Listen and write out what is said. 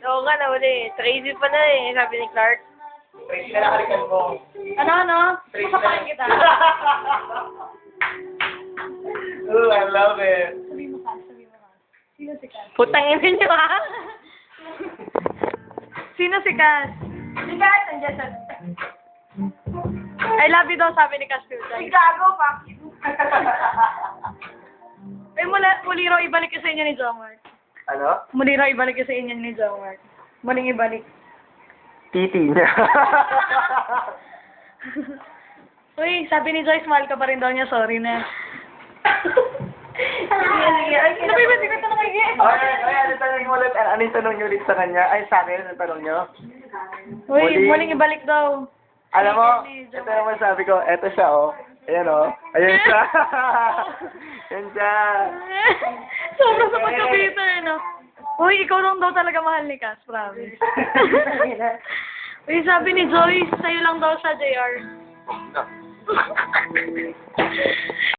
Oo nga na uli. Tracy pa na eh, sabi ni Clark. Tracy na nakalikan mo. Ano? Tracy Masapakin kita. Ooh, I love it. Sabi mo ka. Sino si Cass? Putang ina niyo ha? Sino si Cass? Si Cass, nandiyan sa... I love you daw, sabi ni Cass Filter. Si Gago, fuck you. Muli raw ibalik ko sa inyo ni Jomar. Ano? Muli raw ibalik ko sa inyo ni Jomar. Muling ibalik. Titi niya. Uy, sabi ni Joyce, mahal ka pa rin daw niya, sorry na. Ano ba yung hindi ko ito nakikita? Ay, ano tanong mo ulit? Ano yung tanong niyo ulit sa kanya? Ay, sa akin, ano tanong niyo? Uy, muling ibalik daw. Alam mo, ito naman sabi ko, eto siya, oh. Ayan, oh. Ayan siya. Ayan siya. Sobrang sa pagka-bitter, no? Uy, ikaw lang daw talaga mahal ni Cass, promise. Uy, sabi ni Joyce, sa'yo lang daw siya, JR.